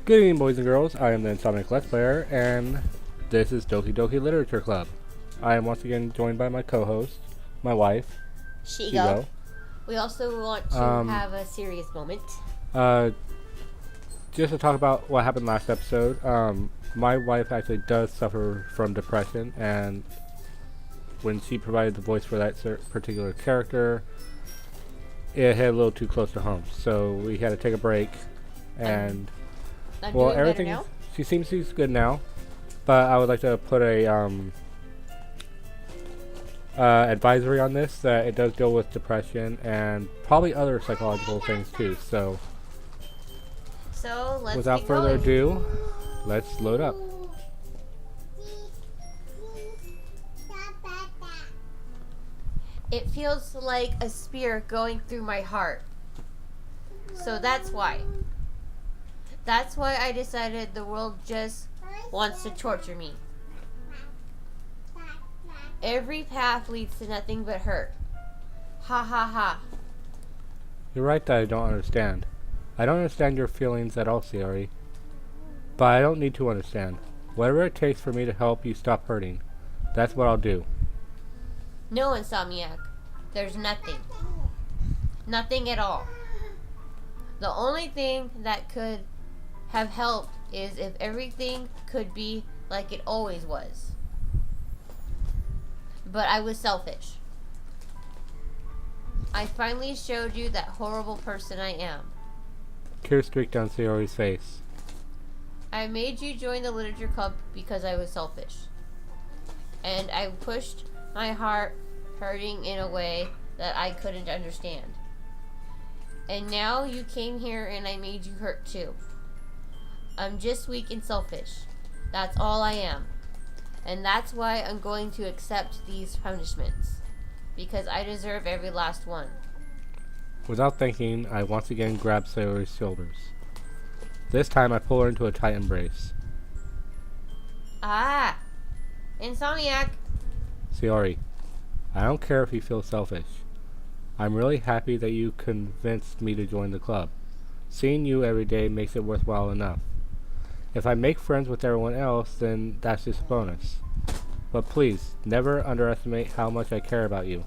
Good evening, boys and girls. I am the Insomniac Let's Player, and this is Doki Literature Club. I am once again joined by my co-host, my wife, Shigo. We also want to have a serious moment. Just to talk about what happened last episode, my wife actually does suffer from depression, and when she provided the voice for that particular character, it hit a little too close to home. So we had to take a break, and I'm well, doing everything. better now. She seems she's good now, but I would like to put a advisory on this that it does deal with depression and probably other psychological things too. So let's without further ado, let's load up. It feels like a spear going through my heart. So that's why. That's why I decided the world just wants to torture me. Every path leads to nothing but hurt. Ha ha ha. You're right that I don't understand. I don't understand your feelings at all, Sayori. But I don't need to understand. Whatever it takes for me to help you stop hurting, that's what I'll do. No, Insomniac. There's nothing. Nothing at all. The only thing that could have helped is if everything could be like it always was. But I was selfish. I finally showed you that horrible person I am. Tears streaked down Sayori's face. I made you join the literature club because I was selfish. And I pushed my heart hurting in a way that I couldn't understand. And now you came here and I made you hurt too. I'm just weak and selfish. That's all I am. And that's why I'm going to accept these punishments. Because I deserve every last one. Without thinking, I once again grab Sayori's shoulders. This time I pull her into a tight embrace. Ah! Insomniac! Sayori, I don't care if you feel selfish. I'm really happy that you convinced me to join the club. Seeing you every day makes it worthwhile enough. If I make friends with everyone else, then that's just a bonus. But please, never underestimate how much I care about you.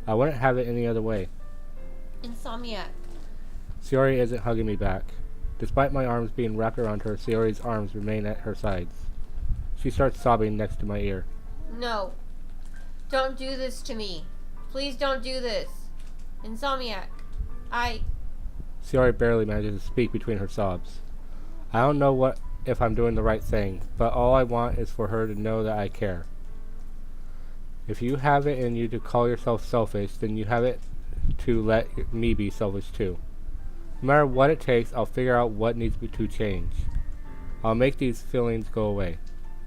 I wouldn't have it any other way. Insomniac. Sayori isn't hugging me back. Despite my arms being wrapped around her, Sayori's arms remain at her sides. She starts sobbing next to my ear. No. Don't do this to me. Please don't do this. Insomniac. Sayori barely manages to speak between her sobs. I don't know if I'm doing the right thing, but all I want is for her to know that I care. If you have it in you to call yourself selfish, then you have it to let me be selfish too. No matter what it takes, I'll figure out what needs to change. I'll make these feelings go away.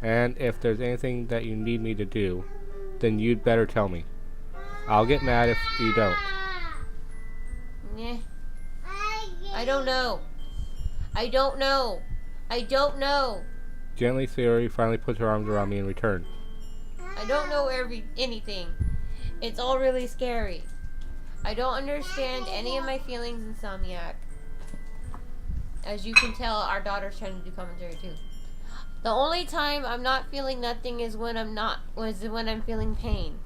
And if there's anything that you need me to do, then you'd better tell me. I'll get mad if you don't. Nah. I don't know. I don't know. I don't know. Gently, Sayori finally puts her arms around me in return. I don't know anything. It's all really scary. I don't understand any of my feelings, Insomniac. As you can tell, our daughter's trying to do commentary too. The only time I'm not feeling nothing is when I'm feeling pain.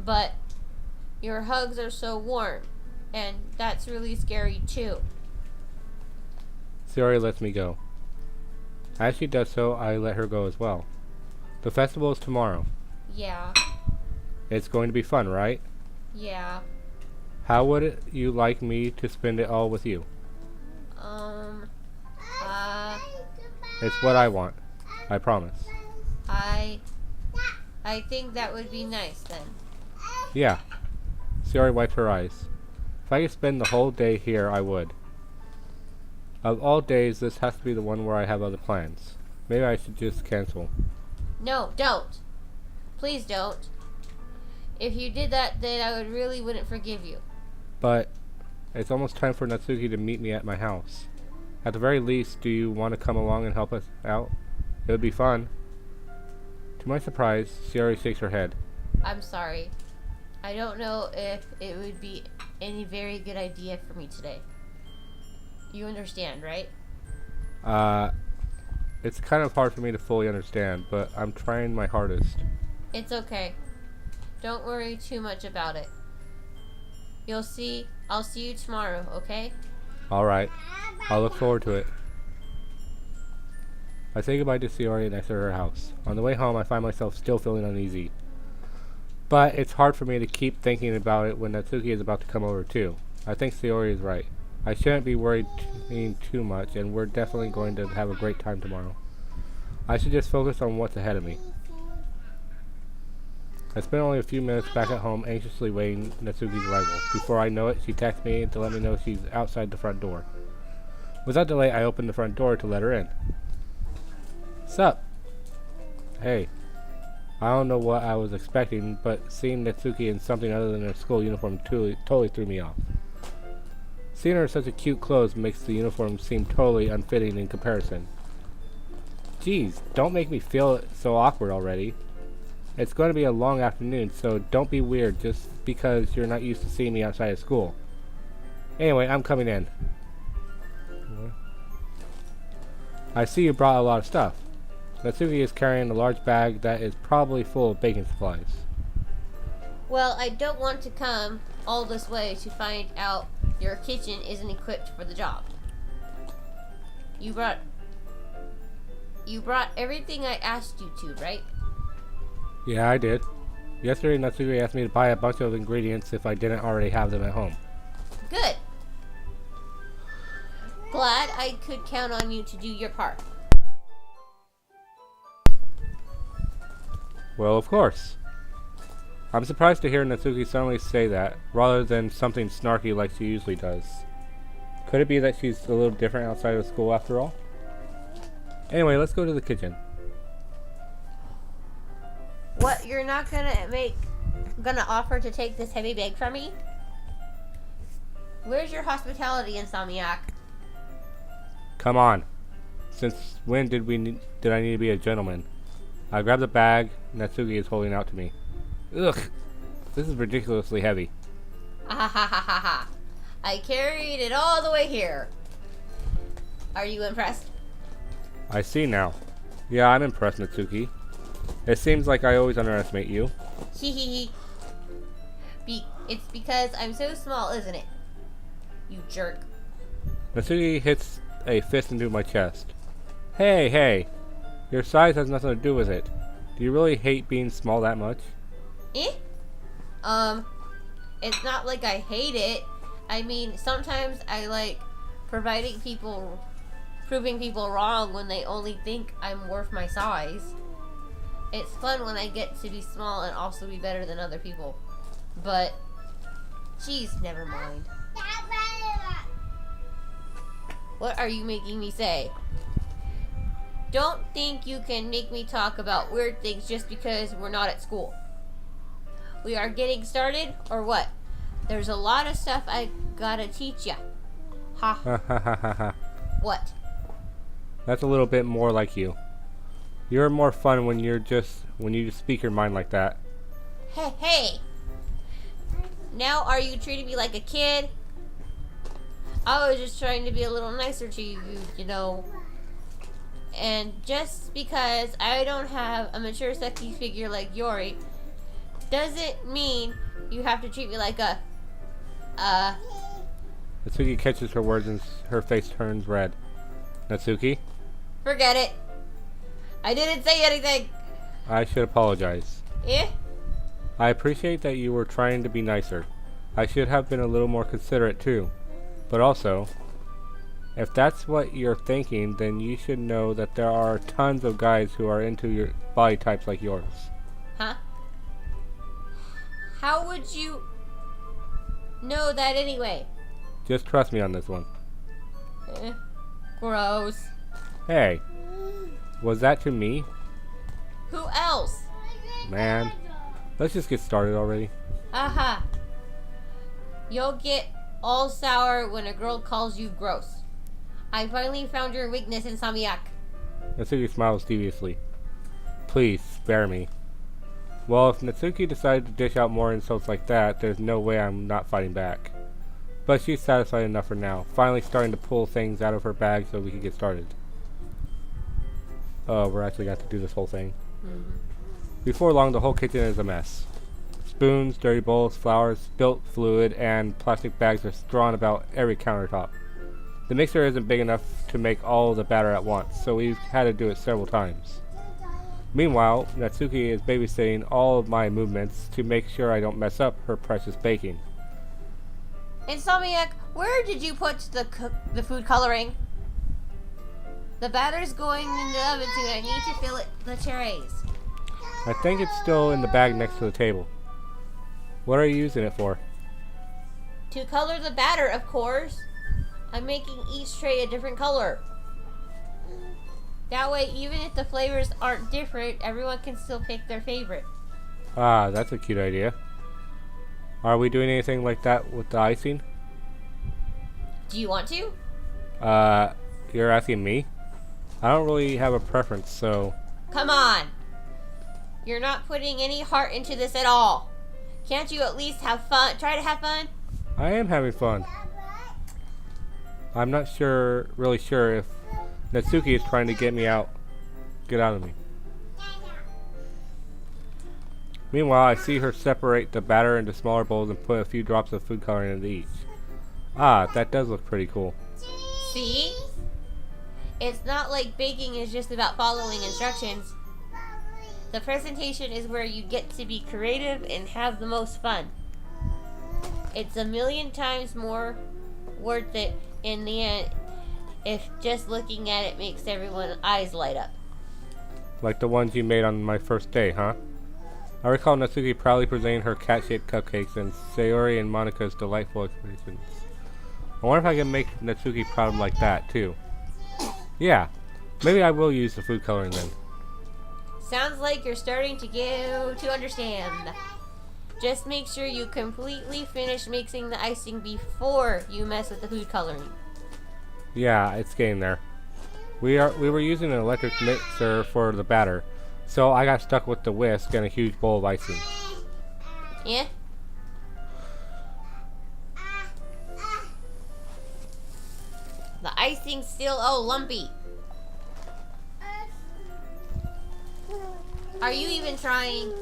But your hugs are so warm, and that's really scary too. Sayori lets me go. As she does so, I let her go as well. The festival is tomorrow. Yeah. It's going to be fun, right? Yeah. How would you like me to spend it all with you? It's what I want. I promise. I think that would be nice then. Yeah. Sayori wiped her eyes. If I could spend the whole day here, I would. Of all days, this has to be the one where I have other plans. Maybe I should just cancel. No, don't. Please don't. If you did that, then I wouldn't forgive you. But it's almost time for Natsuki to meet me at my house. At the very least, do you want to come along and help us out? It would be fun. To my surprise, Sayori shakes her head. I'm sorry. I don't know if it would be any very good idea for me today. You understand, right? Uh, it's kind of hard for me to fully understand, but I'm trying my hardest. It's okay. Don't worry too much about it. You'll see. I'll see you tomorrow, okay? Alright. I'll look forward to it. I say goodbye to Sayori and exit her house. On the way home, I find myself still feeling uneasy. But it's hard for me to keep thinking about it when Natsuki is about to come over too. I think Sayori is right. I shouldn't be worried too much, and we're definitely going to have a great time tomorrow. I should just focus on what's ahead of me. I spent only a few minutes back at home anxiously waiting Natsuki's arrival. Before I know it, she texts me to let me know she's outside the front door. Without delay, I opened the front door to let her in. Sup? Hey. I don't know what I was expecting, but seeing Natsuki in something other than her school uniform totally threw me off. Seeing her in such a cute clothes makes the uniform seem totally unfitting in comparison. Geez, don't make me feel so awkward already. It's going to be a long afternoon, so don't be weird just because you're not used to seeing me outside of school. Anyway, I'm coming in. I see you brought a lot of stuff. Natsuki is carrying a large bag that is probably full of baking supplies. Well, I don't want to come all this way to find out your kitchen isn't equipped for the job. You brought everything I asked you to, right? Yeah, I did. Yesterday, Natsuki asked me to buy a bunch of ingredients if I didn't already have them at home. Good. Glad I could count on you to do your part. Well, of course. I'm surprised to hear Natsuki suddenly say that, rather than something snarky like she usually does. Could it be that she's a little different outside of school after all? Anyway, let's go to the kitchen. What, you're not gonna offer to take this heavy bag from me? Where's your hospitality, Insomniac? Come on. Since when did I need to be a gentleman? I grab the bag Natsuki is holding out to me. Ugh, this is ridiculously heavy. Ah ha ha ha ha. I carried it all the way here. Are you impressed? I see now. Yeah, I'm impressed, Natsuki. It seems like I always underestimate you. Hee hee hee. It's because I'm so small, isn't it? You jerk. Natsuki hits a fist into my chest. Hey! Your size has nothing to do with it. Do you really hate being small that much? Eh? It's not like I hate it. I mean, sometimes I like proving people wrong when they only think I'm worth my size. It's fun when I get to be small and also be better than other people. But, geez, never mind. What are you making me say? Don't think you can make me talk about weird things just because we're not at school. We are getting started, or what? There's a lot of stuff I gotta teach ya. Ha. Ha ha ha ha ha. What? That's a little bit more like you. You're more fun when you just speak your mind like that. Hey! Now are you treating me like a kid? I was just trying to be a little nicer to you, you know. And just because I don't have a mature sexy figure like Yori doesn't mean you have to treat me like a Natsuki catches her words and her face turns red. Natsuki? Forget it. I didn't say anything. I should apologize. Eh? I appreciate that you were trying to be nicer. I should have been a little more considerate too. But also, if that's what you're thinking, then you should know that there are tons of guys who are into your body types like yours. Huh? How would you know that anyway? Just trust me on this one. Gross. Hey, was that to me? Who else? Man, let's just get started already. Aha. You'll get all sour when a girl calls you gross. I finally found your weakness, Insomniac. Natsuki smiles deviously. Please, spare me. Well, if Natsuki decided to dish out more insults like that, there's no way I'm not fighting back. But she's satisfied enough for now, finally starting to pull things out of her bag so we can get started. Oh, we're actually got to do this whole thing. Before long, the whole kitchen is a mess. Spoons, dirty bowls, flowers, spilt fluid, and plastic bags are strewn about every countertop. The mixer isn't big enough to make all the batter at once, so we've had to do it several times. Meanwhile, Natsuki is babysitting all of my movements to make sure I don't mess up her precious baking. Insomniac, where did you put the food coloring? The batter's going in the oven soon. I need to fill it the trays. I think it's still in the bag next to the table. What are you using it for? To color the batter, of course. I'm making each tray a different color. That way, even if the flavors aren't different, everyone can still pick their favorite. Ah, that's a cute idea. Are we doing anything like that with the icing? Do you want to? You're asking me? I don't really have a preference, so... Come on! You're not putting any heart into this at all. Can't you at least have fun? Try to have fun? I am having fun. I'm not really sure if Natsuki is trying to get out of me. Meanwhile, I see her separate the batter into smaller bowls and put a few drops of food coloring into each. Ah, that does look pretty cool. See? It's not like baking is just about following instructions. The presentation is where you get to be creative and have the most fun. It's a million times more worth it in the end if just looking at it makes everyone's eyes light up. Like the ones you made on my first day, huh? I recall Natsuki proudly presenting her cat-shaped cupcakes and Sayori and Monika's delightful expressions. I wonder if I can make Natsuki proud like that, too. Yeah, maybe I will use the food coloring then. Sounds like you're starting to understand. Just make sure you completely finish mixing the icing before you mess with the food coloring. Yeah, it's getting there. We were using an electric mixer for the batter, so I got stuck with the whisk and a huge bowl of icing. Yeah? The icing's still all lumpy. Are you even trying?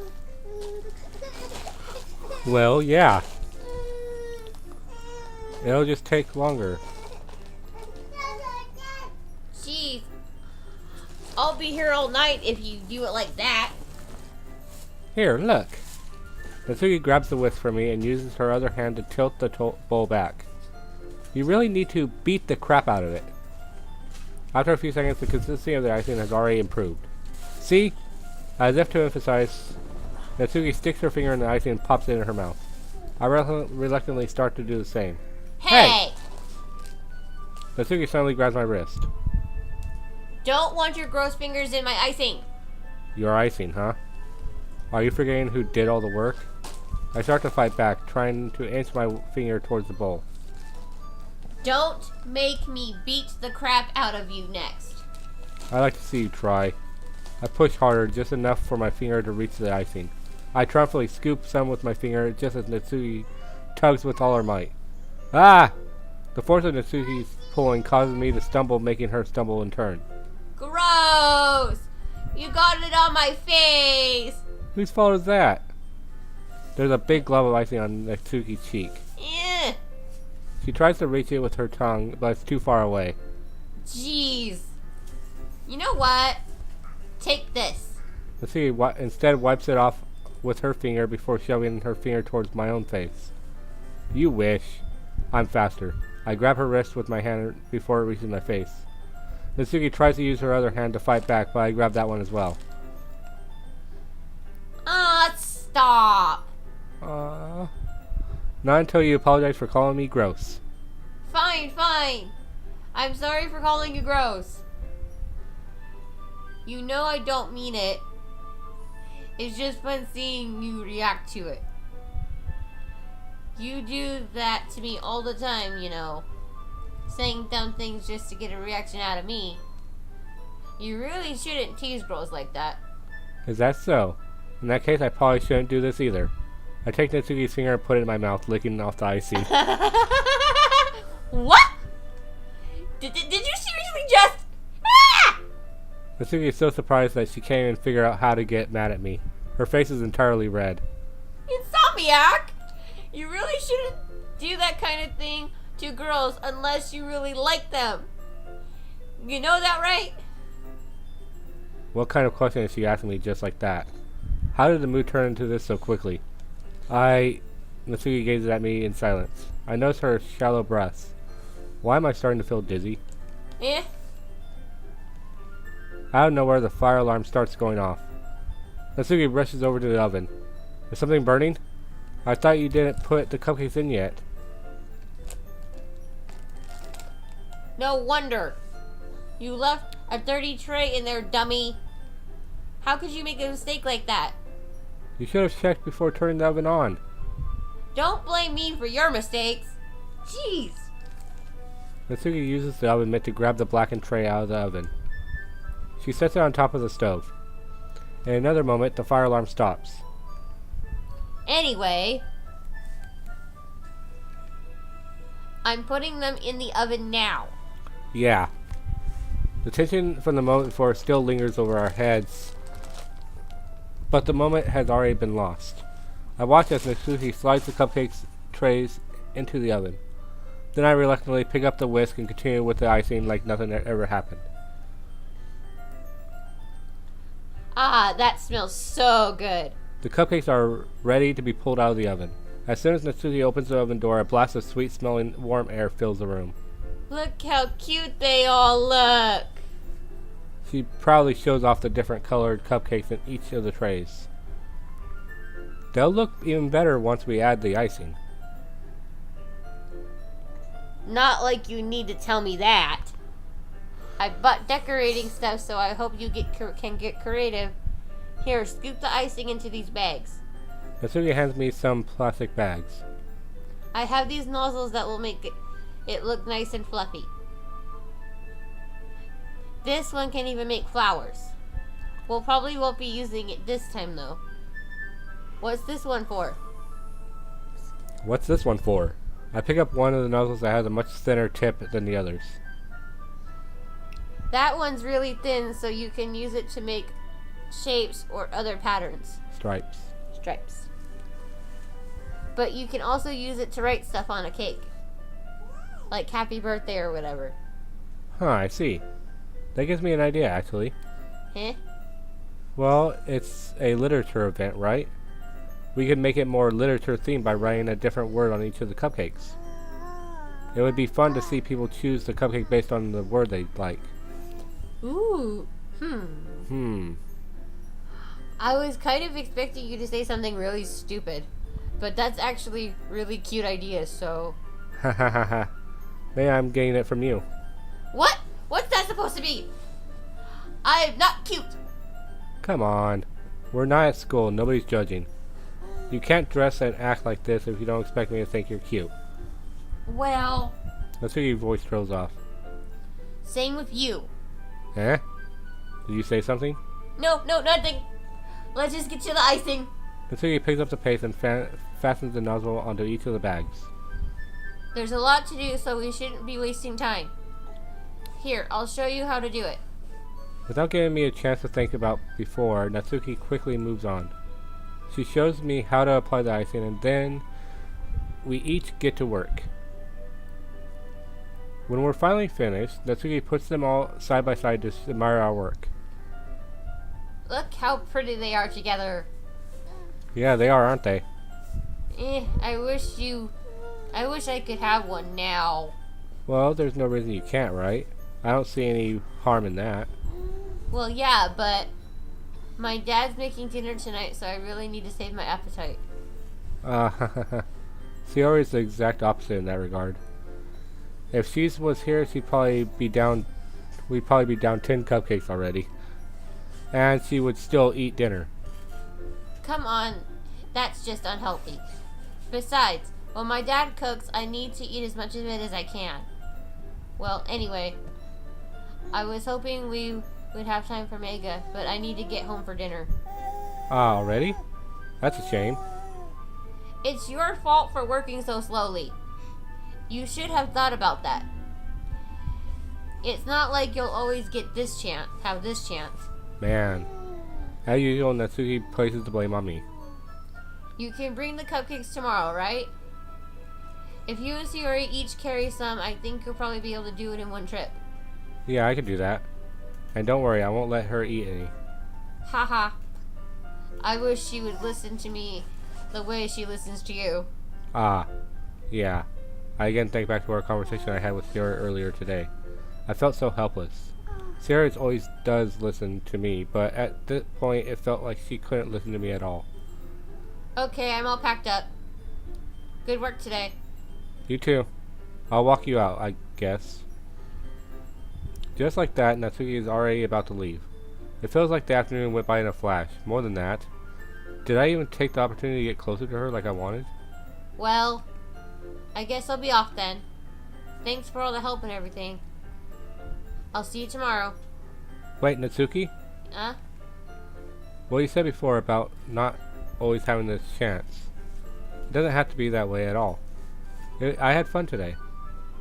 Well, yeah. It'll just take longer. Jeez. I'll be here all night if you do it like that. Here, look. Natsuki grabs the whisk from me and uses her other hand to tilt the bowl back. You really need to beat the crap out of it. After a few seconds, the consistency of the icing has already improved. See? As if to emphasize, Natsuki sticks her finger in the icing and pops it in her mouth. I reluctantly start to do the same. Hey! Natsuki suddenly grabs my wrist. Don't want your gross fingers in my icing. Your icing, huh? Are you forgetting who did all the work? I start to fight back, trying to inch my finger towards the bowl. Don't make me beat the crap out of you next. I'd like to see you try. I push harder, just enough for my finger to reach the icing. I triumphantly scoop some with my finger, just as Natsuki tugs with all her might. Ah! The force of Natsuki's pulling causes me to stumble, making her stumble in turn. Gross! You got it on my face! Whose fault is that? There's a big glob of icing on Natsuki's cheek. Eh. She tries to reach it with her tongue, but it's too far away. Jeez. You know what? Take this. Natsuki instead wipes it off with her finger before shoving her finger towards my own face. You wish. I'm faster. I grab her wrist with my hand before it reaches my face. Natsuki tries to use her other hand to fight back, but I grab that one as well. Stop. Not until you apologize for calling me gross. Fine, fine. I'm sorry for calling you gross. You know I don't mean it. It's just fun seeing you react to it. You do that to me all the time, you know. Saying dumb things just to get a reaction out of me. You really shouldn't tease girls like that. Is that so? In that case, I probably shouldn't do this either. I take Natsuki's finger and put it in my mouth, licking off the icing. What? Did you seriously just... Ah! Natsuki is so surprised that she can't even figure out how to get mad at me. Her face is entirely red. Insomniac! You really shouldn't do that kind of thing to girls unless you really like them. You know that, right? What kind of question is she asking me just like that? How did the mood turn into this so quickly? Natsuki gazes at me in silence. I notice her shallow breaths. Why am I starting to feel dizzy? Eh? Out of nowhere, the fire alarm starts going off. Natsuki rushes over to the oven. Is something burning? I thought you didn't put the cupcakes in yet. No wonder. You left a dirty tray in there, dummy. How could you make a mistake like that? You should have checked before turning the oven on. Don't blame me for your mistakes. Jeez. Natsuki uses the oven mitt to grab the blackened tray out of the oven. She sets it on top of the stove. In another moment, the fire alarm stops. Anyway, I'm putting them in the oven now. Yeah. The tension from the moment before still lingers over our heads, but the moment has already been lost. I watch as Natsuki slides the cupcakes trays into the oven. Then I reluctantly pick up the whisk and continue with the icing like nothing had ever happened. Ah, that smells so good. The cupcakes are ready to be pulled out of the oven. As soon as Natsuki opens the oven door, a blast of sweet-smelling warm air fills the room. Look how cute they all look. She proudly shows off the different colored cupcakes in each of the trays. They'll look even better once we add the icing. Not like you need to tell me that. I bought decorating stuff, so I hope you can get creative. Here, scoop the icing into these bags. Natsuki hands me some plastic bags. I have these nozzles that will make it look nice and fluffy. This one can even make flowers. We'll probably won't be using it this time though. What's this one for? What's this one for? I pick up one of the nozzles that has a much thinner tip than the others. That one's really thin, so you can use it to make shapes or other patterns. Stripes. But you can also use it to write stuff on a cake. Like happy birthday or whatever. Huh, I see. That gives me an idea, actually. Huh? Well, it's a literature event, right? We could make it more literature themed by writing a different word on each of the cupcakes. It would be fun to see people choose the cupcake based on the word they like. Ooh. I was kind of expecting you to say something really stupid. But that's actually really cute idea, so... Ha ha ha ha. Maybe I'm getting it from you. What? What's that supposed to be? I'm not cute. Come on. We're not at school. Nobody's judging. You can't dress and act like this if you don't expect me to think you're cute. Well... Natsuki's voice trails off. Same with you. Eh? Did you say something? No, nothing. Let's just get to the icing. Natsuki picks up the paste and fastens the nozzle onto each of the bags. There's a lot to do, so we shouldn't be wasting time. Here, I'll show you how to do it. Without giving me a chance to think about before, Natsuki quickly moves on. She shows me how to apply the icing, and then we each get to work. When we're finally finished, Natsuki puts them all side by side to admire our work. Look how pretty they are together. Yeah, they are, aren't they? I wish I could have one now. Well, there's no reason you can't, right? I don't see any harm in that. Well, yeah, but my dad's making dinner tonight, so I really need to save my appetite. Sayori is the exact opposite in that regard. If she was here, we'd probably be down 10 cupcakes already. And she would still eat dinner. Come on, that's just unhealthy. Besides, when my dad cooks, I need to eat as much of it as I can. Well, anyway, I was hoping we would have time for Mega, but I need to get home for dinner. Already? That's a shame. It's your fault for working so slowly. You should have thought about that. It's not like you'll always get this chance, have this chance. Man. As usual, Natsuki places the blame on me. You can bring the cupcakes tomorrow, right? If you and Sayori each carry some, I think you'll probably be able to do it in one trip. Yeah, I can do that. And don't worry, I won't let her eat any. Haha. I wish she would listen to me the way she listens to you. Ah, yeah. I again think back to our conversation I had with Sayori earlier today. I felt so helpless. Sayori always does listen to me, but at this point it felt like she couldn't listen to me at all. Okay, I'm all packed up. Good work today. You too. I'll walk you out, I guess. Just like that, Natsuki is already about to leave. It feels like the afternoon went by in a flash. More than that. Did I even take the opportunity to get closer to her like I wanted? Well, I guess I'll be off then. Thanks for all the help and everything. I'll see you tomorrow. Wait, Natsuki? Huh? What you said before about not always having this chance. It doesn't have to be that way at all. I had fun today.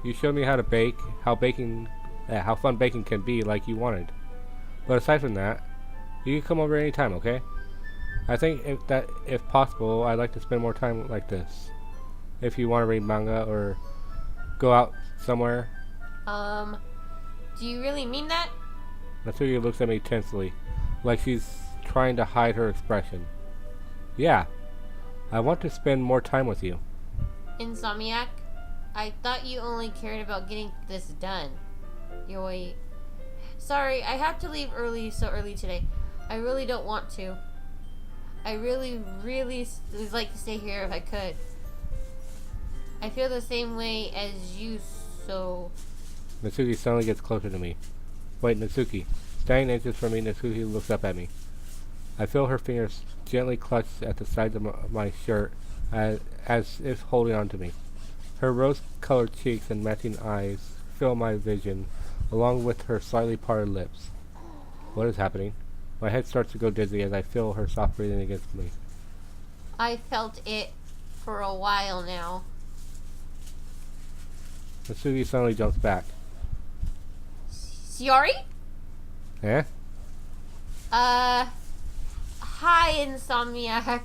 You showed me how to bake, how fun baking can be like you wanted. But aside from that, you can come over anytime, okay? I think if possible, I'd like to spend more time like this. If you want to read manga or go out somewhere. Do you really mean that? Natsuki looks at me tensely, like she's trying to hide her expression. Yeah, I want to spend more time with you. Insomniac, I thought you only cared about getting this done. Yoi. Sorry, I have to leave so early today. I really don't want to. I really would like to stay here if I could. I feel the same way as you, so... Natsuki suddenly gets closer to me. Wait, Natsuki. Standing inches from me, Natsuki looks up at me. I feel her fingers gently clutch at the sides of my shirt as if holding on to me. Her rose-colored cheeks and matching eyes fill my vision, along with her slightly parted lips. What is happening? My head starts to go dizzy as I feel her soft breathing against me. I felt it for a while now. Natsuki suddenly jumps back. Sayori? Eh? Hi, Insomniac.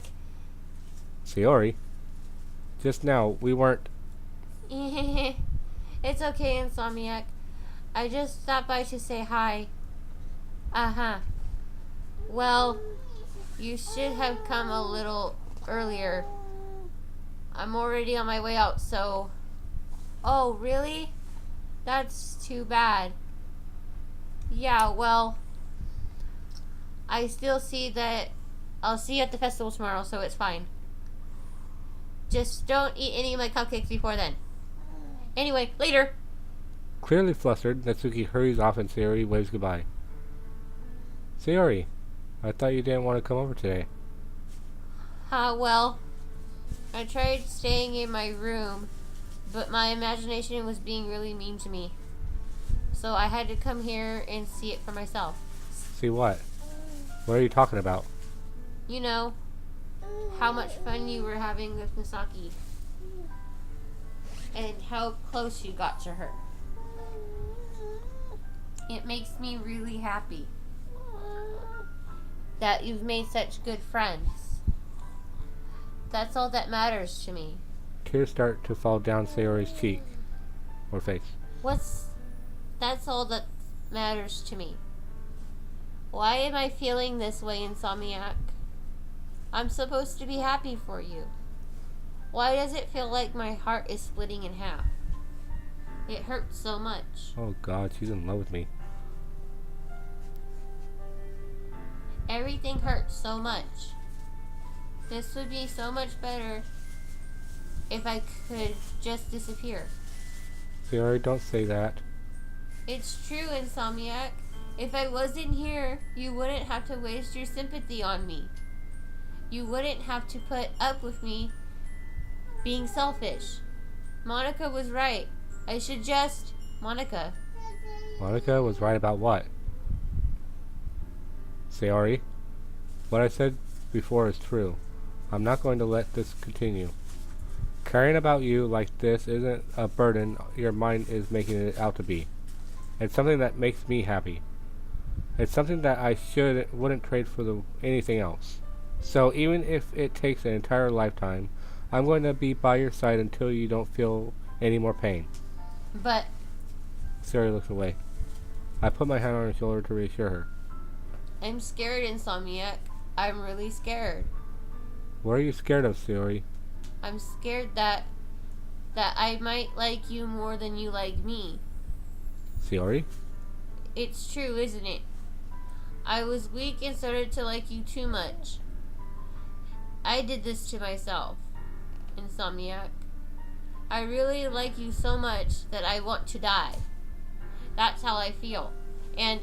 Sayori? Just now, we weren't... It's okay, Insomniac. I just stopped by to say hi. Uh-huh. Well, you should have come a little earlier. I'm already on my way out, so... Oh, really? That's too bad. Yeah, well... I still see that... I'll see you at the festival tomorrow, so it's fine. Just don't eat any of my cupcakes before then. Anyway, later! Clearly flustered, Natsuki hurries off and Sayori waves goodbye. Sayori, I thought you didn't want to come over today. Well, I tried staying in my room, but my imagination was being really mean to me. So I had to come here and see it for myself. See what? What are you talking about? You know, how much fun you were having with Misaki. And how close you got to her. It makes me really happy that you've made such good friends. That's all that matters to me. Tears start to fall down Sayori's cheek. Or face. That's all that matters to me. Why am I feeling this way, Insomniac? I'm supposed to be happy for you. Why does it feel like my heart is splitting in half? It hurts so much. Oh god, she's in love with me. Everything hurts so much. This would be so much better if I could just disappear. Sayori, don't say that. It's true, Insomniac. If I wasn't here, you wouldn't have to waste your sympathy on me. You wouldn't have to put up with me being selfish. Monica was right. I should just... Monica. Monica was right about what? Sayori, what I said before is true. I'm not going to let this continue. Caring about you like this isn't a burden your mind is making it out to be. It's something that makes me happy. It's something that I wouldn't trade for anything else. So even if it takes an entire lifetime, I'm going to be by your side until you don't feel any more pain. But Sayori looks away. I put my hand on her shoulder to reassure her. I'm scared, Insomniac. I'm really scared. What are you scared of, Sayori? I'm scared that I might like you more than you like me. Sayori? It's true, isn't it? I was weak and started to like you too much. I did this to myself, Insomniac. I really like you so much that I want to die. That's how I feel. And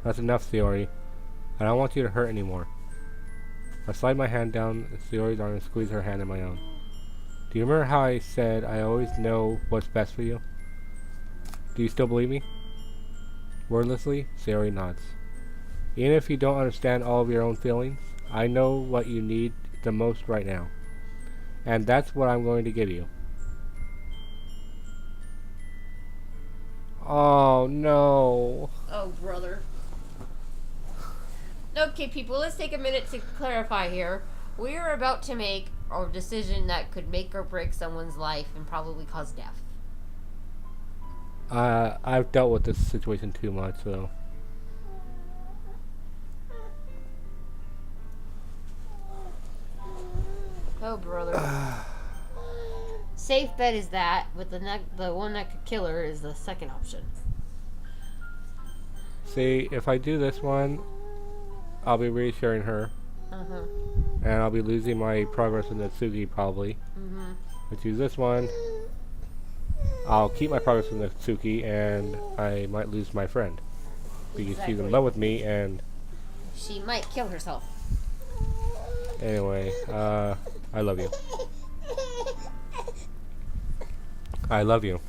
That's enough, Sayori. I don't want you to hurt anymore. I slide my hand down Sayori's arm and squeeze her hand in my own. Do you remember how I said I always know what's best for you? Do you still believe me? Wordlessly, Sayori nods. Even if you don't understand all of your own feelings, I know what you need the most right now. And that's what I'm going to give you. Oh, no. oh, brother. Okay, people, let's take a minute to clarify here. We are about to make a decision that could make or break someone's life and probably cause death. I've dealt with this situation too much, so. Oh, brother. Safe bet is that, but the one that could kill her is the second option. See, if I do this one, I'll be reassuring her. Uh-huh. And I'll be losing my progress in Natsuki, probably. Mm-hmm. If I choose this one, I'll keep my progress in Natsuki, and I might lose my friend. Because she's in love with me, and... she might kill herself. Anyway, I love you. I love you.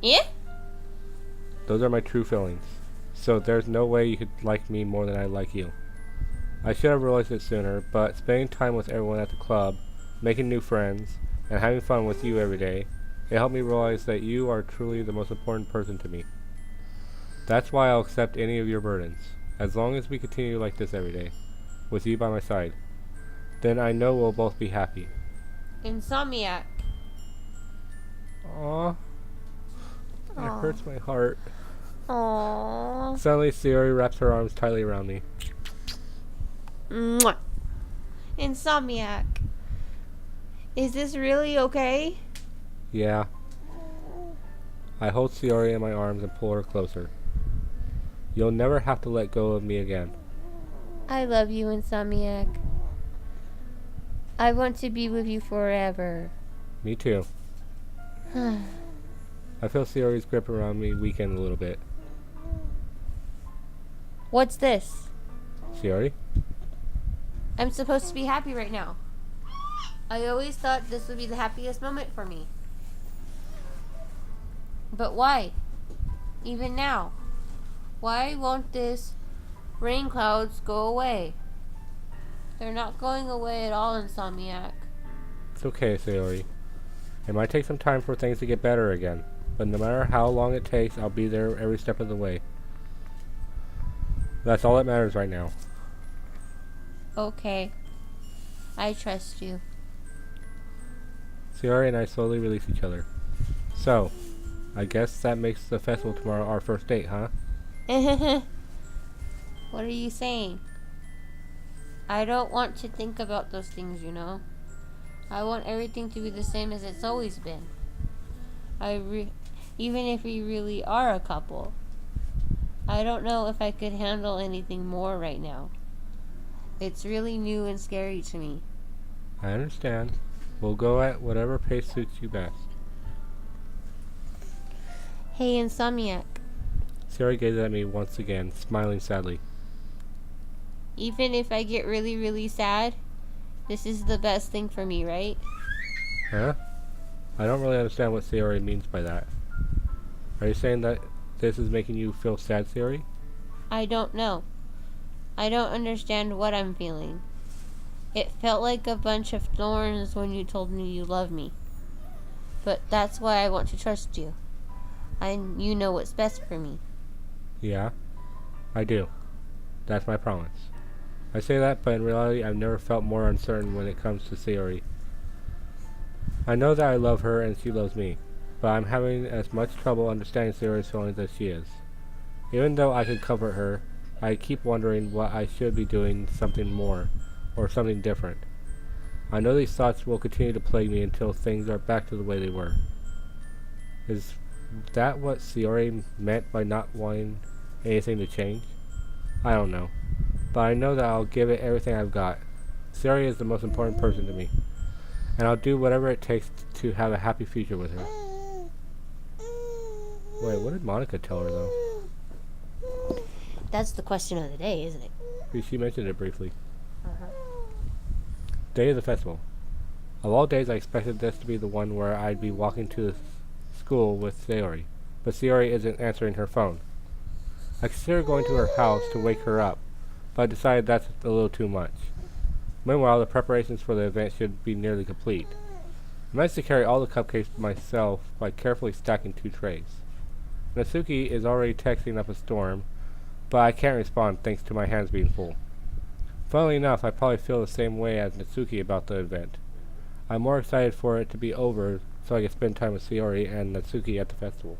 Yeah? Those are my true feelings. So there's no way you could like me more than I like you. I should have realized it sooner, but spending time with everyone at the club, making new friends, and having fun with you every day, it helped me realize that you are truly the most important person to me. That's why I'll accept any of your burdens, as long as we continue like this every day, with you by my side. Then I know we'll both be happy. Insomniac. Aww. It hurts my heart. Aww. Suddenly, Sayori wraps her arms tightly around me. Mwah. Insomniac. Is this really okay? Yeah. I hold Sayori in my arms and pull her closer. You'll never have to let go of me again. I love you, Insomniac. I want to be with you forever. Me too. I feel Sayori's grip around me weaken a little bit. What's this? Sayori? I'm supposed to be happy right now. I always thought this would be the happiest moment for me. But why? Even now? Why won't this rain clouds go away? They're not going away at all, Insomniac. It's okay, Sayori. It might take some time for things to get better again, but no matter how long it takes, I'll be there every step of the way. That's all that matters right now. Okay. I trust you. Sayori and I slowly release each other. So, I guess that makes the festival tomorrow our first date, huh? What are you saying? I don't want to think about those things, you know. I want everything to be the same as it's always been. Even if we really are a couple. I don't know if I could handle anything more right now. It's really new and scary to me. I understand. We'll go at whatever pace suits you best. Hey, Insomniac. Sayori gazes at me once again, smiling sadly. Even if I get really, really sad, this is the best thing for me, right? Huh? I don't really understand what Sayori means by that. Are you saying that this is making you feel sad, Sayori? I don't know. I don't understand what I'm feeling. It felt like a bunch of thorns when you told me you love me. But that's why I want to trust you. And you know what's best for me. Yeah, I do. That's my promise. I say that, but in reality, I've never felt more uncertain when it comes to Sayori. I know that I love her and she loves me, but I'm having as much trouble understanding Sayori's feelings as she is. Even though I could comfort her, I keep wondering what I should be doing something more, or something different. I know these thoughts will continue to plague me until things are back to the way they were. Is that what Sayori meant by not wanting anything to change? I don't know, but I know that I'll give it everything I've got. Sayori is the most important person to me, and I'll do whatever it takes to have a happy future with her. Wait, what did Monica tell her, though? That's the question of the day, isn't it? She mentioned it briefly. Uh-huh. Day of the festival. Of all days, I expected this to be the one where I'd be walking to the school with Sayori, but Sayori isn't answering her phone. I considered going to her house to wake her up, but I decided that's a little too much. Meanwhile, the preparations for the event should be nearly complete. I managed to carry all the cupcakes myself by carefully stacking 2 trays. Natsuki is already texting up a storm, but I can't respond thanks to my hands being full. Funnily enough, I probably feel the same way as Natsuki about the event. I'm more excited for it to be over so I can spend time with Sayori and Natsuki at the festival.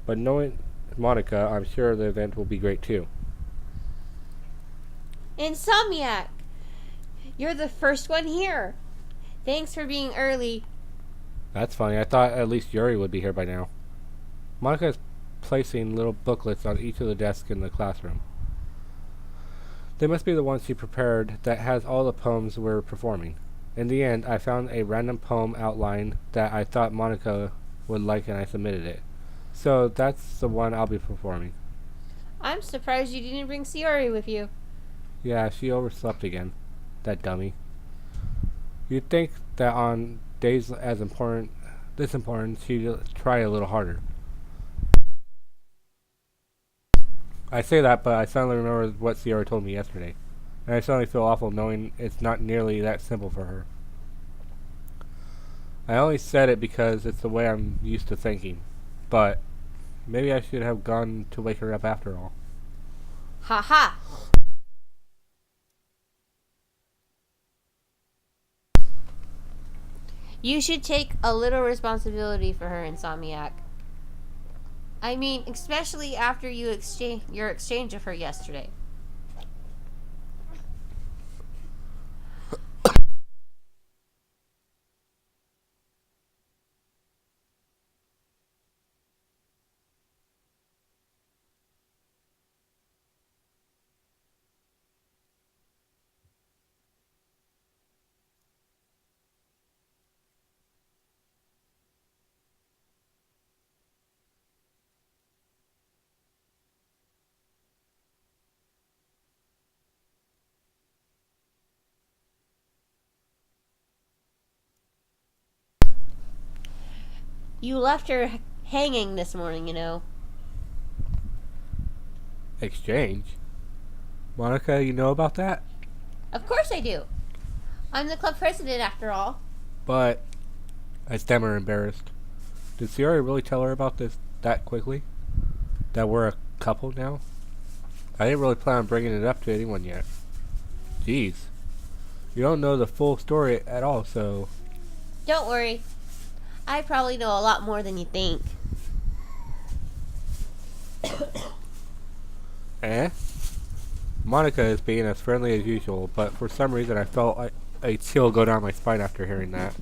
But knowing Monica, I'm sure the event will be great too. Insomniac! You're the first one here. Thanks for being early. That's funny. I thought at least Yuri would be here by now. Monica is placing little booklets on each of the desks in the classroom. They must be the ones she prepared that has all the poems we're performing. In the end, I found a random poem outline that I thought Monica would like and I submitted it. So that's the one I'll be performing. I'm surprised you didn't bring Sayori with you. Yeah, she overslept again. That dummy. You'd think that on days this important, she'd try a little harder. I say that, but I suddenly remember what Sierra told me yesterday, and I suddenly feel awful knowing it's not nearly that simple for her. I only said it because it's the way I'm used to thinking, but maybe I should have gone to wake her up after all. Ha ha! You should take a little responsibility for her, Insomniac. I mean, especially after your exchange of her yesterday. You left her hanging this morning, you know. Exchange? Monica, you know about that? Of course I do. I'm the club president after all. But I stammer, embarrassed. Did Sierra really tell her about this that quickly? That we're a couple now? I didn't really plan on bringing it up to anyone yet. Jeez. You don't know the full story at all, so... Don't worry. I probably know a lot more than you think. Eh? Monica is being as friendly as usual, but for some reason I felt a chill go down my spine after hearing that.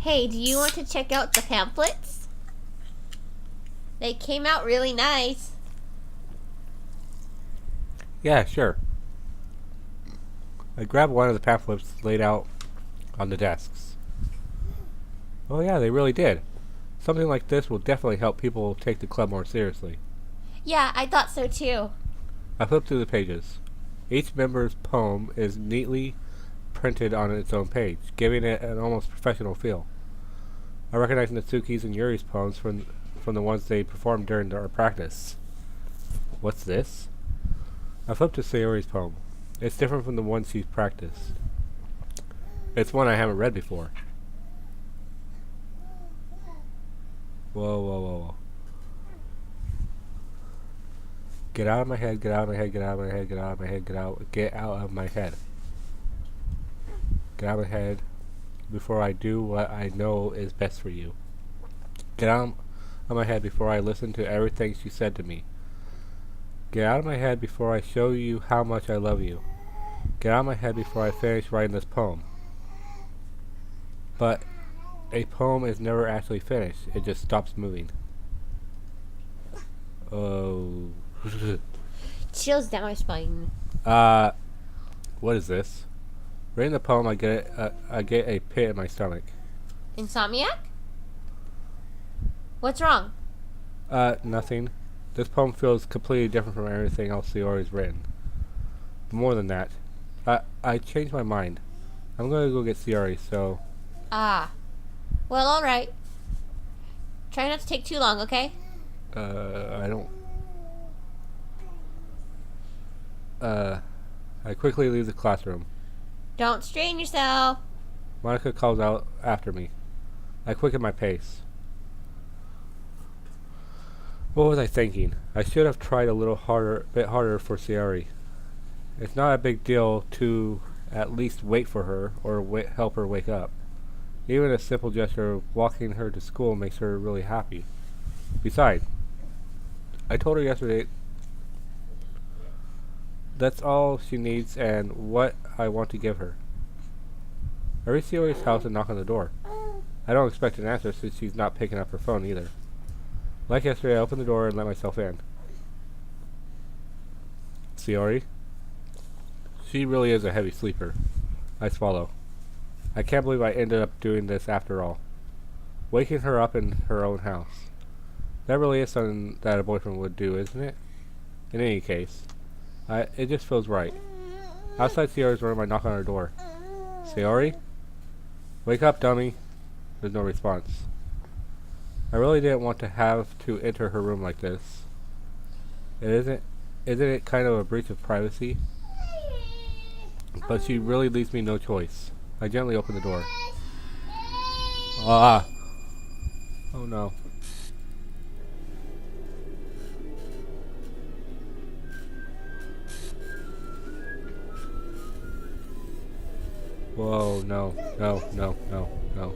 Hey, do you want to check out the pamphlets? They came out really nice. Yeah, sure. I grabbed one of the pamphlets laid out on the desks. Oh yeah, they really did. Something like this will definitely help people take the club more seriously. Yeah, I thought so too. I flipped through the pages. Each member's poem is neatly printed on its own page, giving it an almost professional feel. I recognize Natsuki's and Yuri's poems from the ones they performed during our practice. What's this? I flipped to Sayori's poem. It's different from the one she's practiced. It's one I haven't read before. Whoa, whoa, whoa, whoa. Get out of my head, get out of my head, get out of my head, get out of my head, get out of my head. Get out of my head before I do what I know is best for you. Get out of my head before I listen to everything she said to me. Get out of my head before I show you how much I love you. Get out of my head before I finish writing this poem. But a poem is never actually finished. It just stops moving. Oh. Chills down my spine. What is this? Reading the poem, I get a pit in my stomach. Insomniac? What's wrong? Nothing. This poem feels completely different from everything else Leori's written. But more than that, I changed my mind. I'm gonna go get Ciori, so... Ah. Well, alright. Try not to take too long, okay? I don't... I quickly leave the classroom. Don't strain yourself. Monica calls out after me. I quicken my pace. What was I thinking? I should have tried a bit harder for Ciori. It's not a big deal to at least wait for her or help her wake up. Even a simple gesture of walking her to school makes her really happy. Besides, I told her yesterday that's all she needs and what I want to give her. I reach Ciori's house and knock on the door. I don't expect an answer since she's not picking up her phone either. Like yesterday, I open the door and let myself in. Ciori? She really is a heavy sleeper. I swallow. I can't believe I ended up doing this after all. Waking her up in her own house. That really is something that a boyfriend would do, isn't it? In any case, it just feels right. Outside Ciori's room, I knock on her door. Ciori? Wake up, dummy. There's no response. I really didn't want to have to enter her room like this. Isn't it kind of a breach of privacy? But she really leaves me no choice. I gently open the door. Ah! Oh no. Whoa, no, no, no, no, no.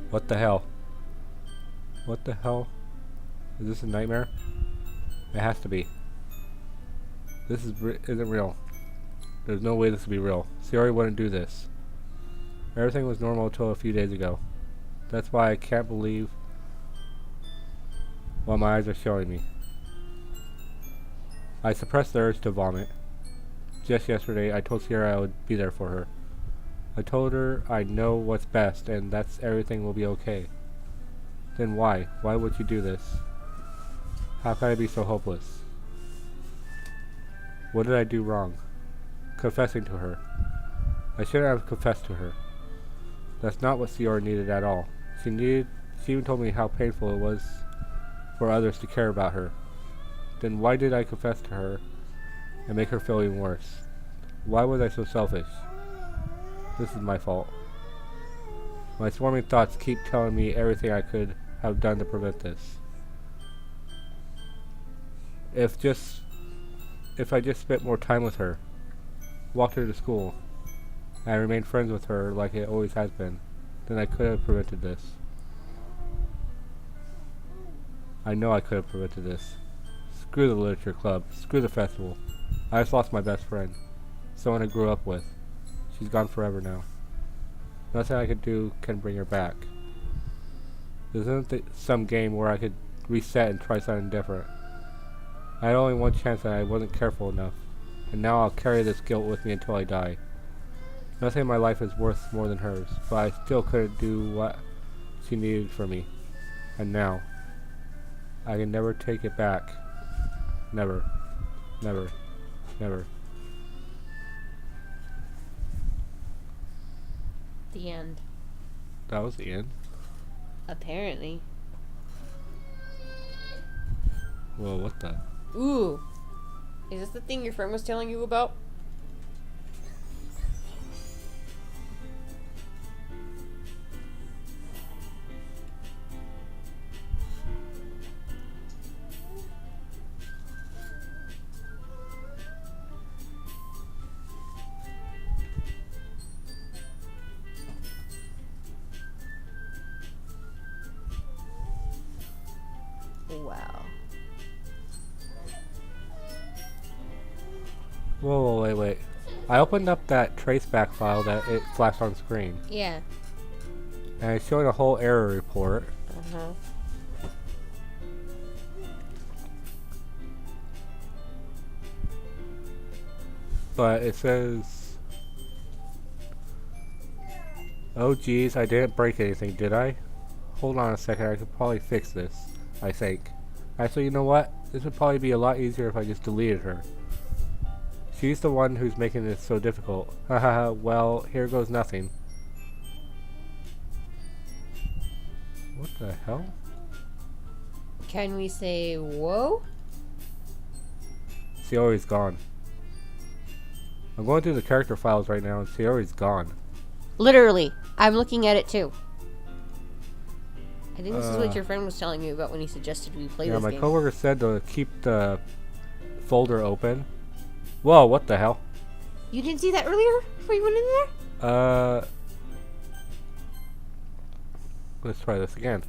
What the hell? What the hell? Is this a nightmare? It has to be. This isn't real. There's no way this could be real. Ciori wouldn't do this. Everything was normal until a few days ago. That's why I can't believe what my eyes are showing me. I suppressed the urge to vomit. Just yesterday, I told Ciori I would be there for her. I told her I know what's best and that's everything will be okay. Then why? Why would you do this? How can I be so hopeless? What did I do wrong? Confessing to her. I shouldn't have confessed to her. That's not what Ciori needed at all. She even told me how painful it was for others to care about her. Then why did I confess to her and make her feel even worse? Why was I so selfish? This is my fault. My swarming thoughts keep telling me everything I could have done to prevent this. If I just spent more time with her, walked her to school, and remained friends with her like it always has been, then I could have prevented this. I know I could have prevented this. Screw the literature club. Screw the festival. I just lost my best friend. Someone I grew up with. She's gone forever now. Nothing I could do can bring her back. This isn't some game where I could reset and try something different. I had only one chance and I wasn't careful enough. And now I'll carry this guilt with me until I die. Nothing in my life is worth more than hers, but I still couldn't do what she needed from me. And now, I can never take it back. Never. Never. Never. The end. That was the end? Apparently. Whoa, what the? Ooh. Is this the thing your friend was telling you about? Wow. Whoa, wait. I opened up that traceback file that it flashed on screen. Yeah. And it's showing a whole error report. Uh-huh. But it says... Oh geez, I didn't break anything, did I? Hold on a second, I could probably fix this, I think. Actually, you know what? This would probably be a lot easier if I just deleted her. She's the one who's making this so difficult. Haha, well, here goes nothing. What the hell? Can we say whoa? Sayori's gone. I'm going through the character files right now and Sayori's gone. Literally. I'm looking at it too. I think this is what your friend was telling you about when he suggested we play this game. Yeah, my coworker said to keep the folder open. Whoa, what the hell? You didn't see that earlier before you went in there? Let's try this again.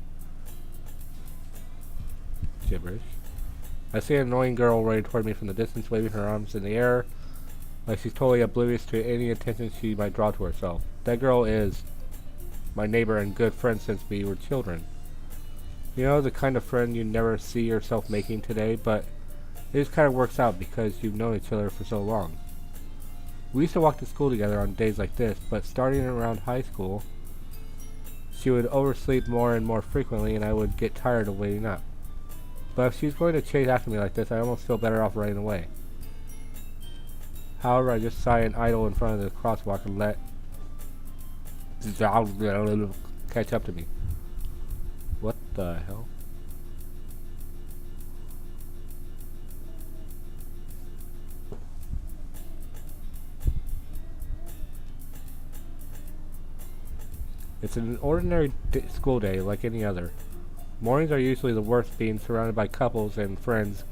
Gibberish. I see an annoying girl running toward me from the distance, waving her arms in the air, like she's totally oblivious to any attention she might draw to herself. That girl is my neighbor and good friend since we were children. You know, the kind of friend you never see yourself making today, but it just kind of works out because you've known each other for so long. We used to walk to school together on days like this, but starting around high school, she would oversleep more and more frequently and I would get tired of waiting up. But if she's going to chase after me like this, I almost feel better off running away. However, I just sigh and idle in front of the crosswalk and let catch up to me. What the hell? It's an ordinary school day like any other. Mornings are usually the worst, being surrounded by couples and friends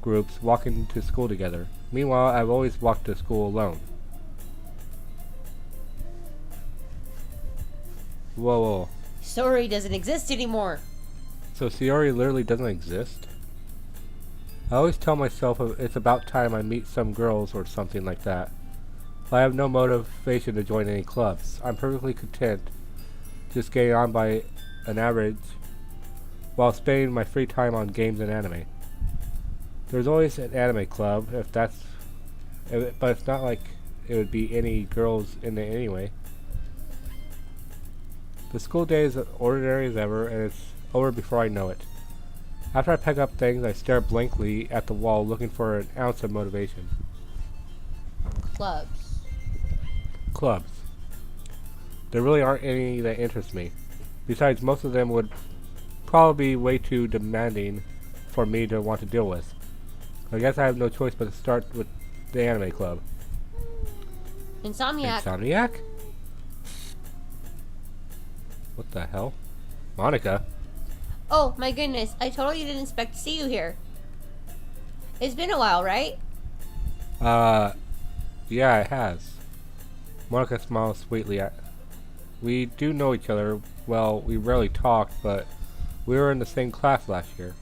groups walking to school together. Meanwhile, I've always walked to school alone. Whoa. Sayori doesn't exist anymore. So Sayori literally doesn't exist? I always tell myself it's about time I meet some girls or something like that. I have no motivation to join any clubs. I'm perfectly content just getting on by an average while spending my free time on games and anime. There's always an anime club, but it's not like it would be any girls in it anyway. The school day is ordinary as ever, and it's over before I know it. After I pack up things, I stare blankly at the wall looking for an ounce of motivation. Clubs. There really aren't any that interest me. Besides, most of them would probably be way too demanding for me to want to deal with. I guess I have no choice but to start with the anime club. Insomniac? What the hell? Monica? Oh my goodness, I totally didn't expect to see you here. It's been a while, right? Yeah, it has. Monica smiles sweetly at... We do know each other. Well, we rarely talk, but we were in the same class last year.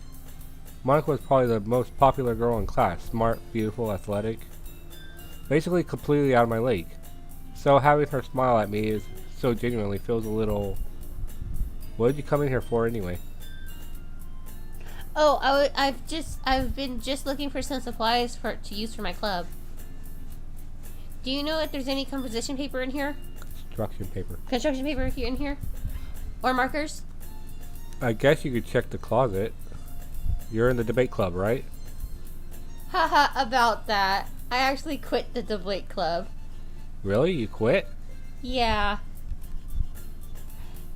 Monica was probably the most popular girl in class. Smart, beautiful, athletic. Basically completely out of my league. So having her smile at me is so genuinely feels a little... What did you come in here for anyway? Oh, I've been just looking for some supplies to use for my club. Do you know if there's any composition paper in here? Construction paper. Construction paper here in here? Or markers? I guess you could check the closet. You're in the debate club, right? Haha, about that. I actually quit the debate club. Really? You quit? Yeah.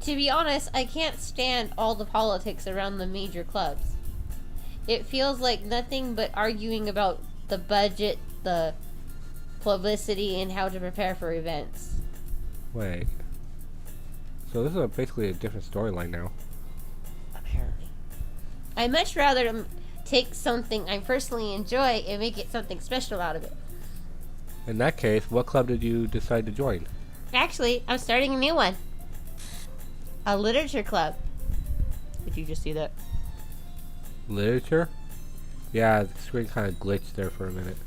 To be honest, I can't stand all the politics around the major clubs. It feels like nothing but arguing about the budget, the publicity, and how to prepare for events. Wait. So this is basically a different storyline now. Apparently. I'd much rather take something I personally enjoy and make it something special out of it. In that case, what club did you decide to join? Actually, I'm starting a new one. A literature club. Did you just see that? Literature? Yeah, the screen kind of glitched there for a minute.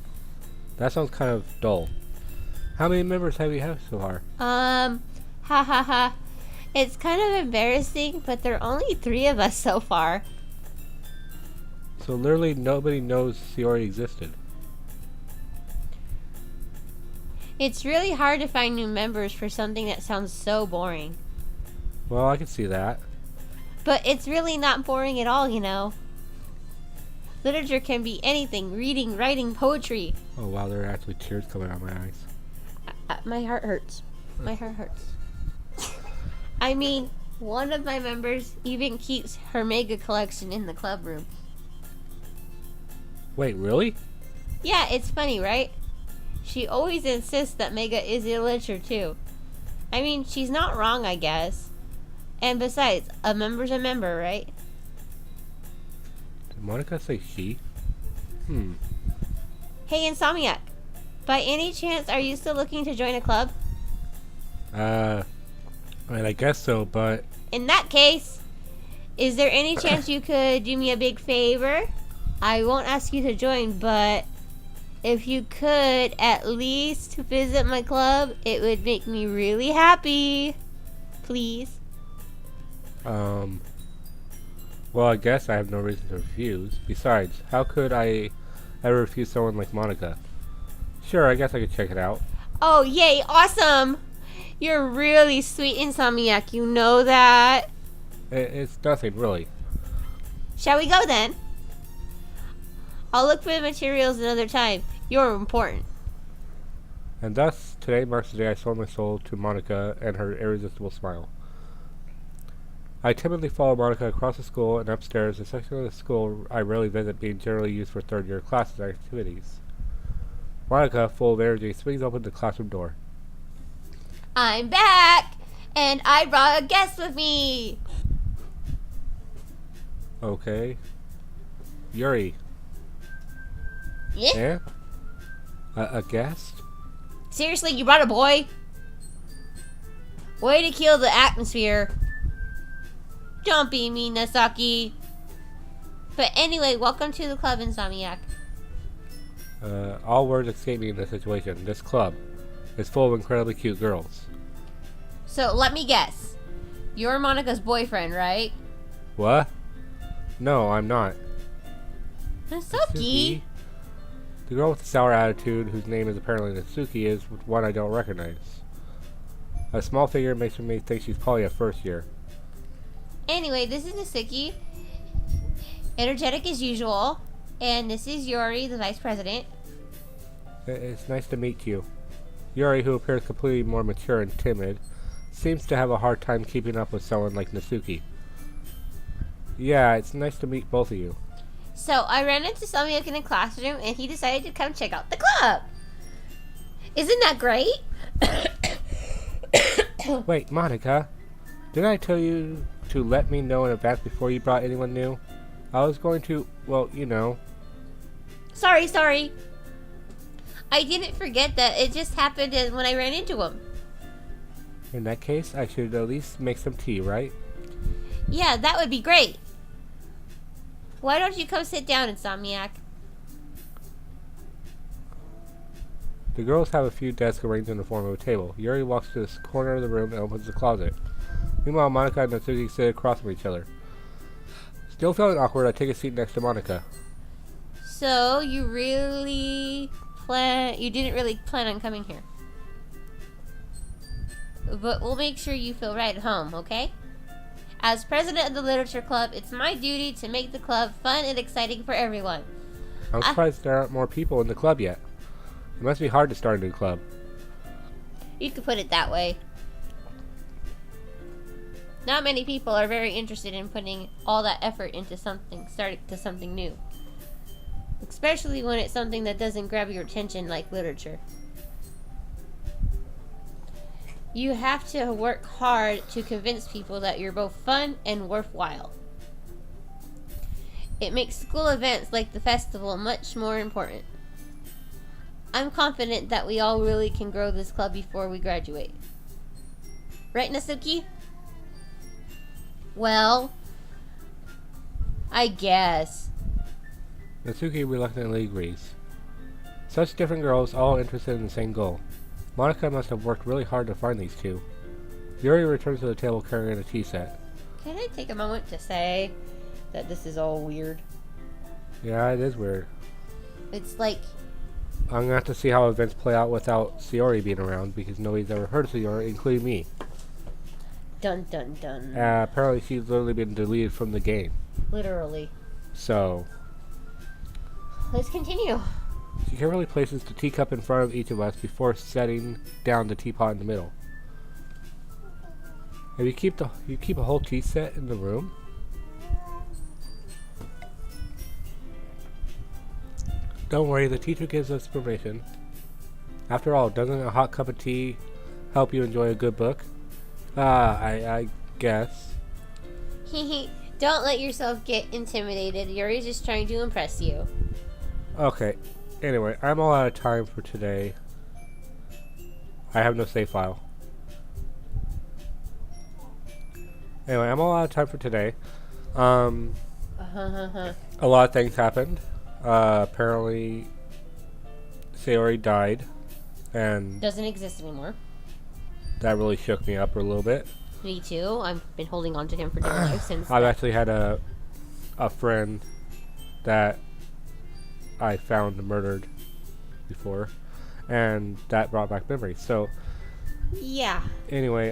That sounds kind of dull. How many members have you had so far? Ha ha ha. It's kind of embarrassing, but there are only 3 of us so far. So literally nobody knows Shiori existed. It's really hard to find new members for something that sounds so boring. Well, I can see that. But it's really not boring at all, you know. Literature can be anything: reading, writing, poetry. Oh wow, there are actually tears coming out of my eyes. My heart hurts. My heart hurts. I mean, one of my members even keeps her manga collection in the club room. Wait, really? Yeah, it's funny, right? She always insists that manga is literature too. I mean, she's not wrong, I guess. And besides, a member's a member, right? Did Monica say she? Hey, Insomniac. By any chance, are you still looking to join a club? I mean, I guess so, but... In that case, is there any chance you could do me a big favor? I won't ask you to join, but if you could at least visit my club, it would make me really happy. Please. Well, I guess I have no reason to refuse. Besides, how could I ever refuse someone like Monica? Sure, I guess I could check it out. Oh, yay, awesome! You're really sweet, Insomniac, you know that? It's nothing, really. Shall we go then? I'll look for the materials another time. You're important. And thus, today marks the day I sold my soul to Monica and her irresistible smile. I timidly follow Monica across the school and upstairs, the section of the school I rarely visit being generally used for third-year classes and activities. Monica, full of energy, swings open the classroom door. I'm back! And I brought a guest with me! Okay. Yuri. Yeah? Eh? A guest? Seriously, you brought a boy? Way to kill the atmosphere. Don't be mean, Nasaki. But anyway, welcome to the club, Insomniac. All words escape me in this situation. This club is full of incredibly cute girls. So, let me guess. You're Monica's boyfriend, right? What? No, I'm not. Nasaki? The girl with the sour attitude, whose name is apparently Natsuki, is one I don't recognize. A small figure makes me think she's probably a first year. Anyway, this is Natsuki. Energetic as usual. And this is Yuri, the vice president. It's nice to meet you. Yuri, who appears completely more mature and timid, seems to have a hard time keeping up with someone like Natsuki. Yeah, it's nice to meet both of you. So, I ran into Samyuk in the classroom, and he decided to come check out the club. Isn't that great? Wait, Monica, didn't I tell you to let me know in advance before you brought anyone new? I was going to, well, you know. Sorry. I didn't forget that. It just happened when I ran into him. In that case, I should at least make some tea, right? Yeah, that would be great. Why don't you come sit down, Insomniac? The girls have a few desks arranged in the form of a table. Yuri walks to the corner of the room and opens the closet. Meanwhile, Monica and Natsuki sit across from each other. Still feeling awkward, I take a seat next to Monica. So, you didn't really plan on coming here. But we'll make sure you feel right at home, okay? As president of the literature club, it's my duty to make the club fun and exciting for everyone. I'm surprised there aren't more people in the club yet. It must be hard to start a new club. You could put it that way. Not many people are very interested in putting all that effort into something new. Especially when it's something that doesn't grab your attention like literature. You have to work hard to convince people that you're both fun and worthwhile. It makes school events like the festival much more important. I'm confident that we all really can grow this club before we graduate. Right, Nasuki? Well, I guess. Natsuki reluctantly agrees. Such different girls, all interested in the same goal. Monica must have worked really hard to find these two. Yuri returns to the table carrying a tea set. Can I take a moment to say that this is all weird? Yeah, it is weird. It's like... I'm gonna have to see how events play out without Sayori being around, because nobody's ever heard of Sayori, including me. Dun dun dun. Apparently she's literally been deleted from the game. Literally. So... let's continue. She carefully places the teacup in front of each of us before setting down the teapot in the middle. If you keep a whole tea set in the room? Don't worry, the teacher gives us permission. After all, doesn't a hot cup of tea help you enjoy a good book? I guess. Don't let yourself get intimidated. Yuri's just trying to impress you. Okay. Anyway, I'm all out of time for today. I have no save file. Anyway, I'm all out of time for today. A lot of things happened. Apparently, Sayori died, and doesn't exist anymore. That really shook me up a little bit. Me too. I've been holding on to him for dear life since. I've actually had a friend that I found murdered before, and that brought back memories. So, yeah. Anyway,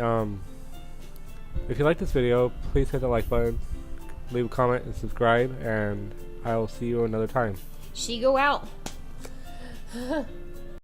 if you like this video, please hit the like button, leave a comment, and subscribe, and I will see you another time. She go out.